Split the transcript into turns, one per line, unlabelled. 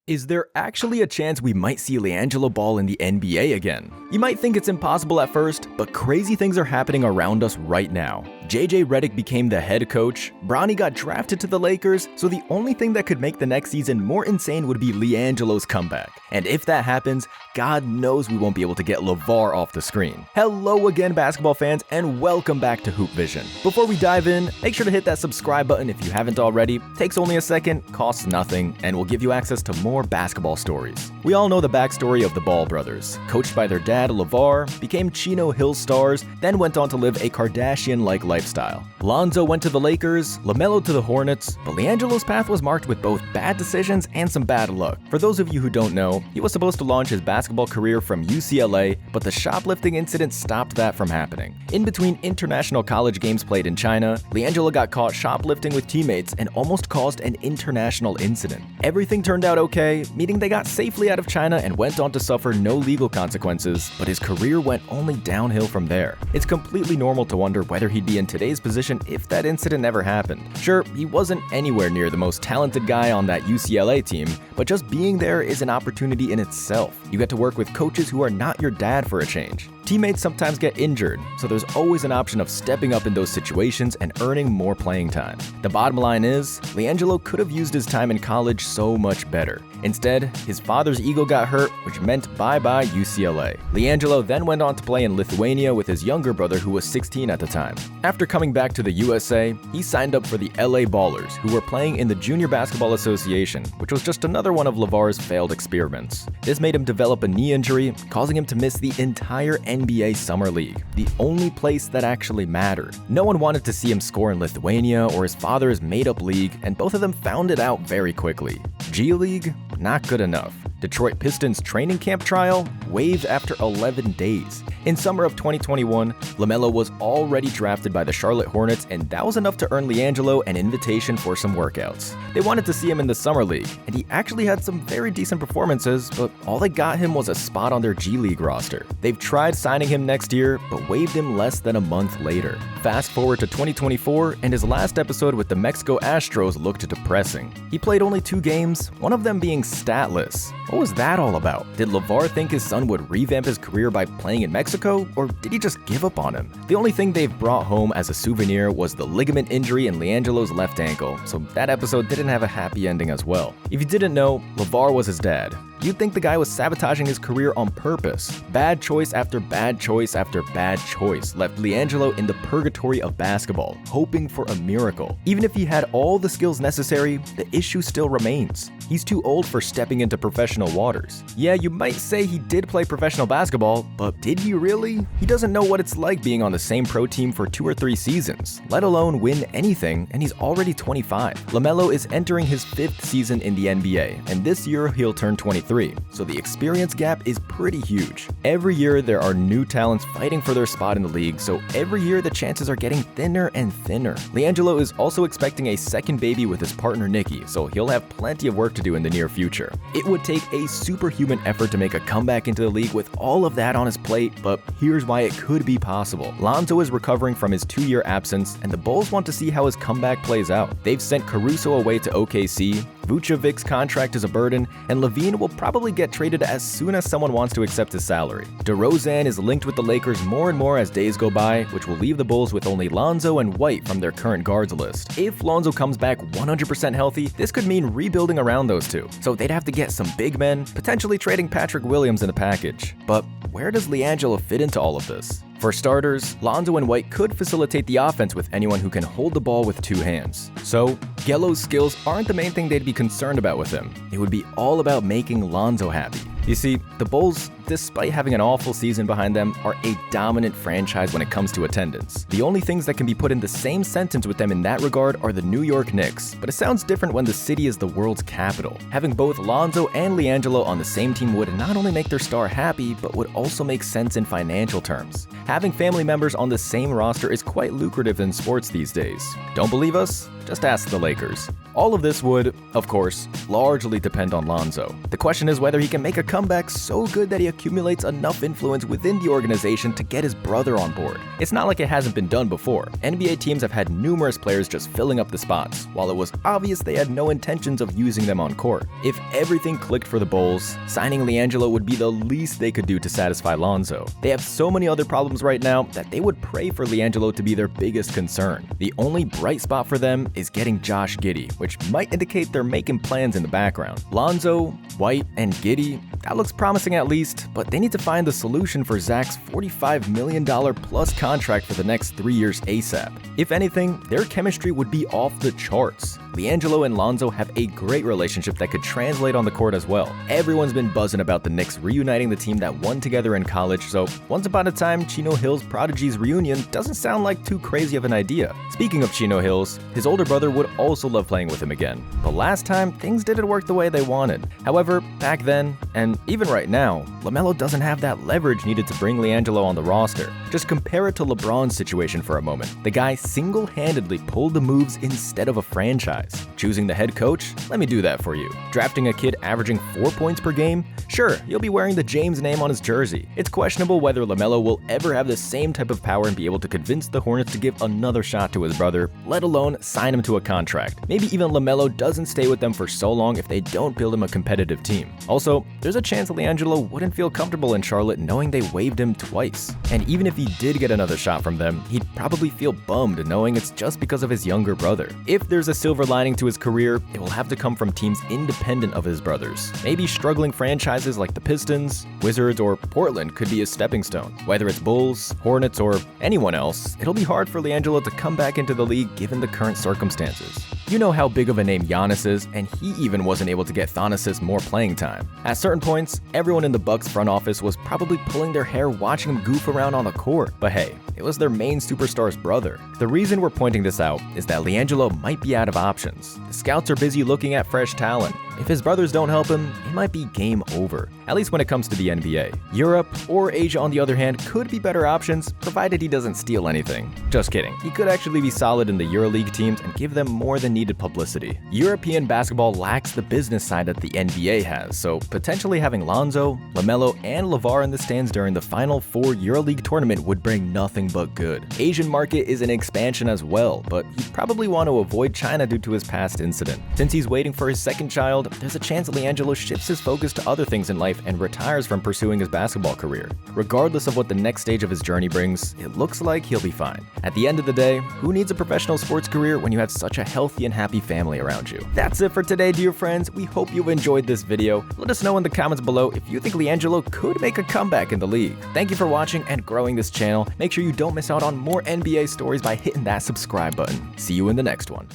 Is there actually a chance we might see LiAngelo Ball in the NBA again? You might think it's impossible at first, but crazy things are happening around us right now. JJ Redick became the head coach, Bronny got drafted to the Lakers, so the only thing that could make the next season more insane would be LiAngelo's comeback. And if that happens, God knows we won't be able to get LeVar off the screen. Hello again, basketball fans, and welcome back to Hoop Vision. Before we dive in, make sure to hit that subscribe button if you haven't already. Takes only a second, costs nothing, and will give you access to more basketball stories. We all know the backstory of the Ball brothers. Coached by their dad, LeVar, became Chino Hills stars, then went on to live a Kardashian-like lifestyle. Lonzo went to the Lakers, LaMelo to the Hornets, but LiAngelo's path was marked with both bad decisions and some bad luck. For those of you who don't know, he was supposed to launch his basketball career from UCLA, but the shoplifting incident stopped that from happening. In between international college games played in China, LiAngelo got caught shoplifting with teammates and almost caused an international incident. Everything turned out okay, meaning they got safely out of China and went on to suffer no legal consequences, but his career went only downhill from there. It's completely normal to wonder whether he'd be in today's position if that incident never happened. Sure, he wasn't anywhere near the most talented guy on that UCLA team, but just being there is an opportunity in itself. You get to work with coaches who are not your dad for a change. Teammates sometimes get injured, so there's always an option of stepping up in those situations and earning more playing time. The bottom line is, LiAngelo could have used his time in college so much better. Instead, his father's ego got hurt, which meant bye-bye UCLA. LiAngelo then went on to play in Lithuania with his younger brother who was 16 at the time. After coming back to the USA, he signed up for the LA Ballers, who were playing in the Junior Basketball Association, which was just another one of LeVar's failed experiments. This made him develop a knee injury, causing him to miss the entire NBA Summer League, the only place that actually mattered. No one wanted to see him score in Lithuania or his father's made-up league, and both of them found it out very quickly. G League? Not good enough. Detroit Pistons training camp trial waived after 11 days. In summer of 2021, LaMelo was already drafted by the Charlotte Hornets, and that was enough to earn LiAngelo an invitation for some workouts. They wanted to see him in the Summer League, and he actually had some very decent performances, but all they got him was a spot on their G League roster. They've tried signing him next year, but waived him less than a month later. Fast forward to 2024, and his last episode with the Mexico Astros looked depressing. He played only 2 games, one of them being statless. What was that all about? Did LeVar think his son would revamp his career by playing in Mexico, or did he just give up on him? The only thing they've brought home as a souvenir was the ligament injury in LiAngelo's left ankle, so that episode didn't have a happy ending as well. If you didn't know, LeVar was his dad. You'd think the guy was sabotaging his career on purpose. Bad choice after bad choice after bad choice left LiAngelo in the purgatory of basketball, hoping for a miracle. Even if he had all the skills necessary, the issue still remains. He's too old for stepping into professional waters. Yeah, you might say he did play professional basketball, but did he really? He doesn't know what it's like being on the same pro team for 2 or 3 seasons, let alone win anything, and he's already 25. LaMelo is entering his 5th season in the NBA, and this year he'll turn 23, so the experience gap is pretty huge. Every year there are new talents fighting for their spot in the league, so every year the chances are getting thinner and thinner. LiAngelo is also expecting a second baby with his partner Nikki, so he'll have plenty of work to do in the near future. It would take a superhuman effort to make a comeback into the league with all of that on his plate, but here's why it could be possible. Lonzo is recovering from his 2-year absence, and the Bulls want to see how his comeback plays out. They've sent Caruso away to OKC, Vucevic's contract is a burden, and LaVine will probably get traded as soon as someone wants to accept his salary. DeRozan is linked with the Lakers more and more as days go by, which will leave the Bulls with only Lonzo and White from their current guards list. If Lonzo comes back 100% healthy, this could mean rebuilding around those two. So they'd have to get some big men, potentially trading Patrick Williams in the package. But where does LiAngelo fit into all of this? For starters, Lonzo and White could facilitate the offense with anyone who can hold the ball with 2 hands. So, Gelo's skills aren't the main thing they'd be concerned about with him. It would be all about making Lonzo happy. You see, the Bulls, despite having an awful season behind them, are a dominant franchise when it comes to attendance. The only things that can be put in the same sentence with them in that regard are the New York Knicks, but it sounds different when the city is the world's capital. Having both Lonzo and LiAngelo on the same team would not only make their star happy, but would also make sense in financial terms. Having family members on the same roster is quite lucrative in sports these days. Don't believe us? Just ask the Lakers. All of this would, of course, largely depend on Lonzo. The question is whether he can make a comeback so good that he accumulates enough influence within the organization to get his brother on board. It's not like it hasn't been done before. NBA teams have had numerous players just filling up the spots, while it was obvious they had no intentions of using them on court. If everything clicked for the Bulls, signing LiAngelo would be the least they could do to satisfy Lonzo. They have so many other problems right now that they would pray for LiAngelo to be their biggest concern. The only bright spot for them is getting Josh Giddey, which might indicate they're making plans in the background. Lonzo, White, and Giddey, that looks promising at least, but they need to find the solution for Zach's $45 million plus contract for the next 3 years ASAP. If anything, their chemistry would be off the charts. LiAngelo and Lonzo have a great relationship that could translate on the court as well. Everyone's been buzzing about the Knicks reuniting the team that won together in college, so once upon a time, Chino Hills' prodigies reunion doesn't sound like too crazy of an idea. Speaking of Chino Hills, his older brother would also love playing with him again, but last time, things didn't work the way they wanted. However, back then, and even right now, LaMelo doesn't have that leverage needed to bring LiAngelo on the roster. Just compare it to LeBron's situation for a moment. The guy single-handedly pulled the moves instead of a franchise. Choosing the head coach? Let me do that for you. Drafting a kid averaging 4 points per game? Sure, you'll be wearing the James name on his jersey. It's questionable whether LaMelo will ever have the same type of power and be able to convince the Hornets to give another shot to his brother, let alone sign him to a contract. Maybe even LaMelo doesn't stay with them for so long if they don't build him a competitive team. Also, there's a chance LiAngelo wouldn't feel comfortable in Charlotte knowing they waived him twice. And even if he did get another shot from them, he'd probably feel bummed knowing it's just because of his younger brother. If there's a silver lining to his career, it will have to come from teams independent of his brothers. Maybe struggling franchises like the Pistons, Wizards, or Portland could be a stepping stone. Whether it's Bulls, Hornets, or anyone else, it'll be hard for LiAngelo to come back into the league given the current circumstances. You know how big of a name Giannis is, and he even wasn't able to get Thanasis more playing time. At certain points, everyone in the Bucks front office was probably pulling their hair watching him goof around on the court. But hey, it was their main superstar's brother. The reason we're pointing this out is that LiAngelo might be out of options. The scouts are busy looking at fresh talent. If his brothers don't help him, it might be game over, at least when it comes to the NBA. Europe or Asia, on the other hand, could be better options, provided he doesn't steal anything. Just kidding. He could actually be solid in the EuroLeague teams and give them more than needed publicity. European basketball lacks the business side that the NBA has, so potentially having Lonzo, LaMelo, and LeVar in the stands during the Final Four EuroLeague tournament would bring nothing but good. Asian market is an expansion as well, but he'd probably want to avoid China due to his past incident. Since he's waiting for his second child, there's a chance LiAngelo shifts his focus to other things in life and retires from pursuing his basketball career. Regardless of what the next stage of his journey brings, it looks like he'll be fine. At the end of the day, who needs a professional sports career when you have such a healthy and happy family around you? That's it for today, dear friends. We hope you've enjoyed this video. Let us know in the comments below if you think LiAngelo could make a comeback in the league. Thank you for watching and growing this channel. Make sure you don't miss out on more NBA stories by hitting that subscribe button. See you in the next one.